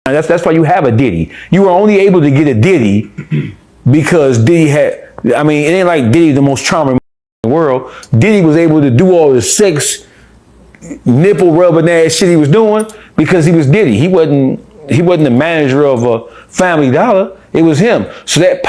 And that's why you have a Diddy. You were only able to get a Diddy because Diddy had, I mean, it ain't like Diddy the most charming in the world. Diddy was able to do all the sex, nipple rubbing ass shit he was doing because he was Diddy. He wasn't the manager of a Family Dollar. It was him. So that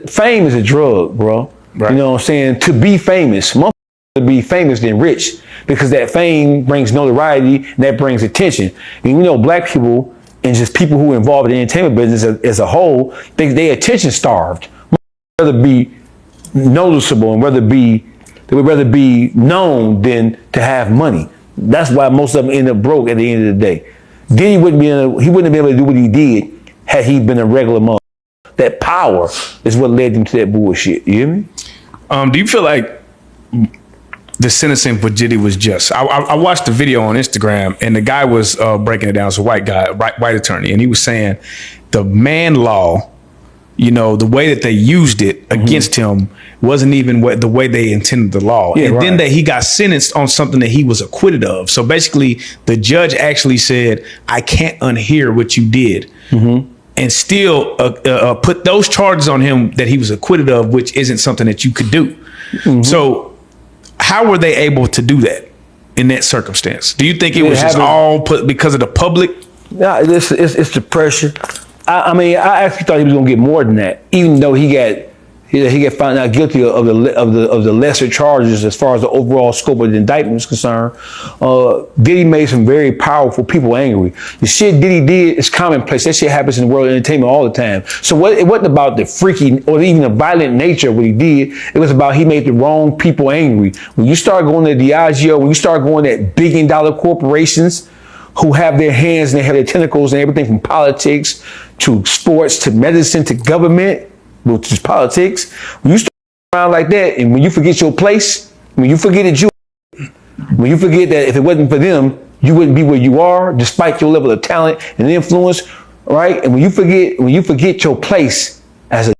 fame is a drug, bro. Right. You know what I'm saying? To be famous, to be famous than rich, because that fame brings notoriety and that brings attention. And you know, black people and just people who are involved in the entertainment business as a whole think they attention starved. Rather be noticeable and they would rather be known than to have money. That's why most of them end up broke at the end of the day. Diddy wouldn't have been able to do what he did had he been a regular mother. That power is what led him to that bullshit. You hear me? Do you feel like the sentencing for Diddy was just? I watched the video on Instagram, and the guy was breaking it down. It's a white guy, white attorney, and he was saying the Mann law, you know, the way that they used it against him wasn't even the way they intended the law. Yeah, and right. Then that he got sentenced on something that he was acquitted of. So basically, the judge actually said, "I can't unhear what you did." And still put those charges on him that he was acquitted of, which isn't something that you could do. So how were they able to do that in that circumstance? Do you think it was just all put because of the public? No, it's the pressure. I mean, I actually thought he was going to get more than that, even though he got found out guilty of the lesser charges as far as the overall scope of the indictment is concerned. Diddy made some very powerful people angry. The shit Diddy did is commonplace. That shit happens in the world of entertainment all the time. So it wasn't about the freaky or even the violent nature of what he did. It was about he made the wrong people angry. When you start going to Diageo, when you start going at billion-dollar corporations who have their hands and they have their tentacles and everything from politics to sports to medicine to government, which is politics. When you start around like that, and when you forget your place, when you forget that when you forget that if it wasn't for them, you wouldn't be where you are, despite your level of talent and influence, right? And when you forget your place as a,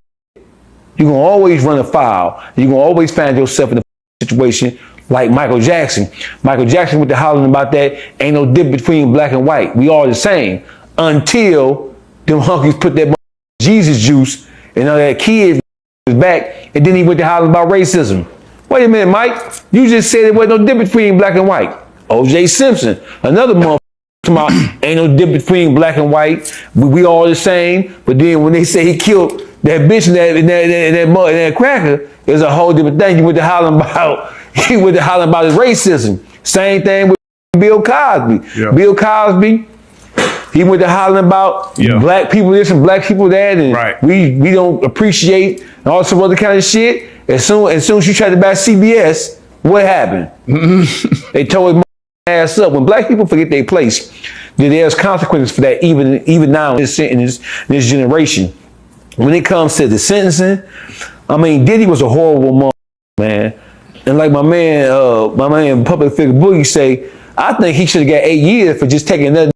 you're gonna always run afoul. You're gonna always find yourself in a situation like Michael Jackson. Michael Jackson with the hollering about that, ain't no difference between black and white. We all the same. Until them hunkies put that Jesus juice and all that kid was back, and then he went to holler about racism. Wait a minute, Mike. You just said there wasn't no difference between black and white. O.J. Simpson, another motherfucker, about ain't no difference between black and white. We all the same. But then when they say he killed that bitch and that cracker, it's a whole different thing. He went to hollering about his racism. Same thing with Bill Cosby. Yeah. Bill Cosby. He went to hollering about black people this and black people that, and we don't appreciate and all some other kind of shit. As soon as you tried to buy CBS, what happened? They tore his ass up. When black people forget their place, then there's consequences for that. Even now in this generation, when it comes to the sentencing, I mean, Diddy was a horrible man, and like my man public figure Boogie say, I think he should have got 8 years for just taking another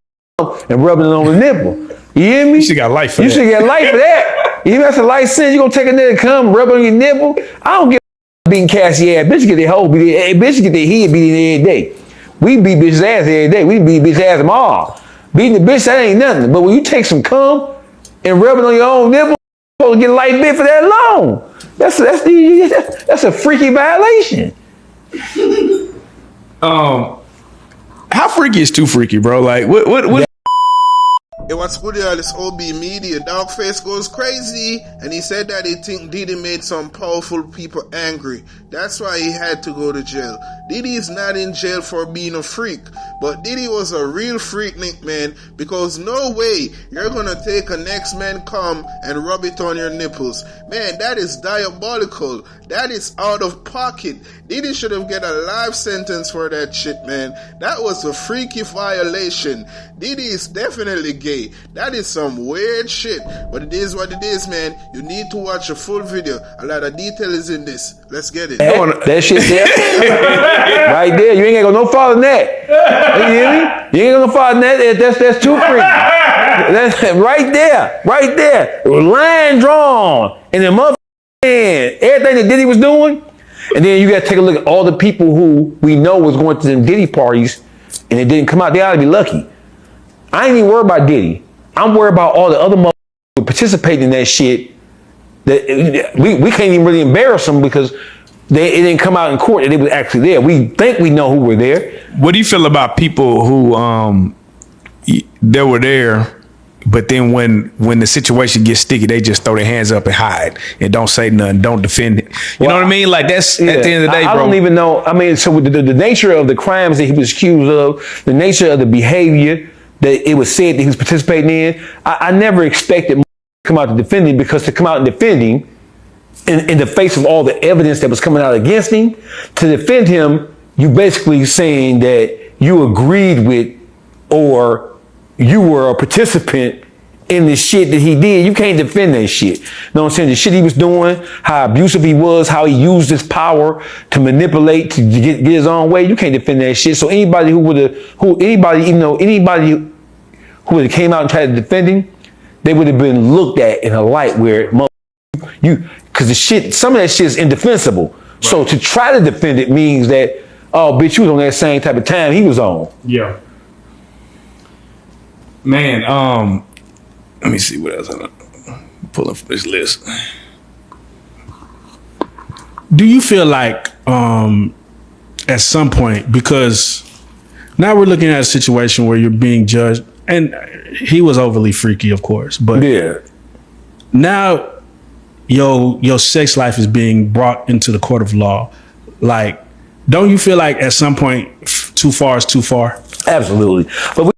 and rubbing it on the nipple. You hear me? You should got life for that. You should get life for that. You that's a life sentence. You gonna take another cum, rub it on your nipple? I don't give a beating Cassie ass. Bitch get their hoe beat. Bitch get their head beating every day. We beat bitches ass every day. We beat bitch ass them all. Beating the bitch, that ain't nothing. But when you take some cum and rub it on your own nipple, you're supposed to get a life bit for that long. That's a freaky violation. How freaky is too freaky, bro? Like what? Hey, what's good, y'all? It's OB Media. Dogface goes crazy, and he said that he think Diddy made some powerful people angry. That's why he had to go to jail. Diddy is not in jail for being a freak, but Diddy was a real freaknik, man, because no way you're gonna take a next man cum and rub it on your nipples. Man, that is diabolical. That is out of pocket. Diddy should have get a life sentence for that shit, man. That was a freaky violation. Diddy is definitely gay. That is some weird shit, but it is what it is, man. You need to watch a full video. A lot of detail is in this. Let's get it. That shit there, right there. You ain't gonna go no farther than that. You hear me? You ain't gonna go farther than that. That's too freaky. That's right there. Line drawn, and the motherfucker, everything that Diddy was doing, and then you gotta take a look at all the people who we know was going to them Diddy parties, and it didn't come out. They ought to be lucky. I ain't even worried about Diddy. I'm worried about all the other motherfuckers who participate in that shit. That we can't even really embarrass them because it didn't come out in court that they was actually there. We think we know who were there. What do you feel about people who they were there, but then when the situation gets sticky, they just throw their hands up and hide and don't say nothing, don't defend it. You know what I mean? Like that's at the end of the day, I bro. don't even know. I mean, so the nature of the crimes that he was accused of, the nature of the behavior that it was said that he was participating in, I never expected to come out to defend him, because to come out and defend him in the face of all the evidence that was coming out against him, to defend him, you basically saying that you agreed with or you were a participant in the shit that he did. You can't defend that shit. You know what I'm saying? The shit he was doing, how abusive he was, how he used his power to manipulate to get his own way. You can't defend that shit. So anybody who would have came out and tried to defend him, they would have been looked at in a light where because the shit, some of that shit is indefensible. Right. So to try to defend it means that, oh, bitch, you was on that same type of time he was on. Yeah. Man, let me see what else I'm pulling from this list. Do you feel like at some point, because now we're looking at a situation where you're being judged, and he was overly freaky, of course, but yeah, now your sex life is being brought into the court of law. Like, don't you feel like at some point too far is too far? Absolutely. But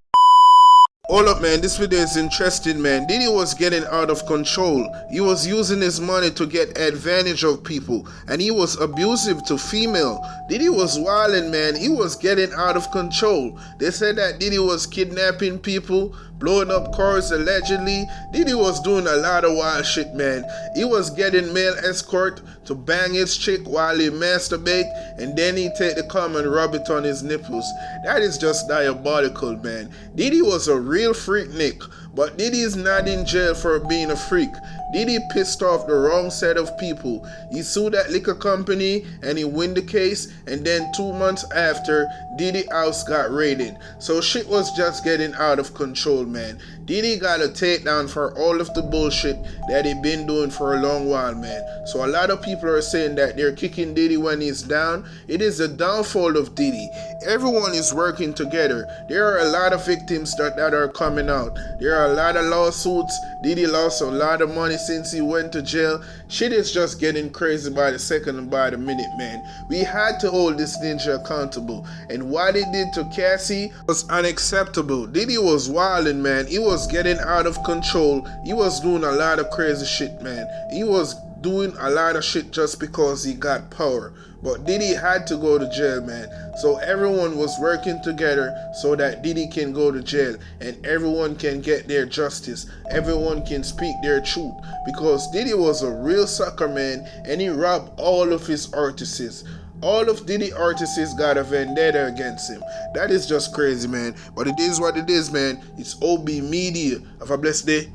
Hold up, man, this video is interesting, man. Diddy was getting out of control. He was using his money to get advantage of people, and he was abusive to female. Diddy was wilding, man. He was getting out of control. They said that Diddy was kidnapping people, blowing up cars allegedly. Diddy was doing a lot of wild shit, man. He was getting male escort to bang his chick while he masturbate, and then he take the cum and rub it on his nipples. That is just diabolical, man. Diddy was a real freaknik, but Diddy is not in jail for being a freak. Diddy pissed off the wrong set of people. He sued that liquor company and he win the case, and then 2 months after, Diddy house got raided. So shit was just getting out of control, man. Diddy got a takedown for all of the bullshit that he been doing for a long while, man. So a lot of people are saying that they're kicking Diddy when he's down. It is the downfall of Diddy. Everyone is working together. There are a lot of victims that are coming out. There are a lot of lawsuits. Diddy lost a lot of money since he went to jail. Shit is just getting crazy by the second and by the minute, man. We had to hold this ninja accountable, and what he did to Cassie was unacceptable. Diddy was wilding, man. He was getting out of control. He was doing a lot of crazy shit, man. He was doing a lot of shit just because he got power. But Diddy had to go to jail, man. So everyone was working together so that Diddy can go to jail and everyone can get their justice. Everyone can speak their truth. Because Diddy was a real sucker, man, and he robbed all of his artists. All of Diddy artists got a vendetta against him. That is just crazy, man. But it is what it is, man. It's OB Media. Have a blessed day.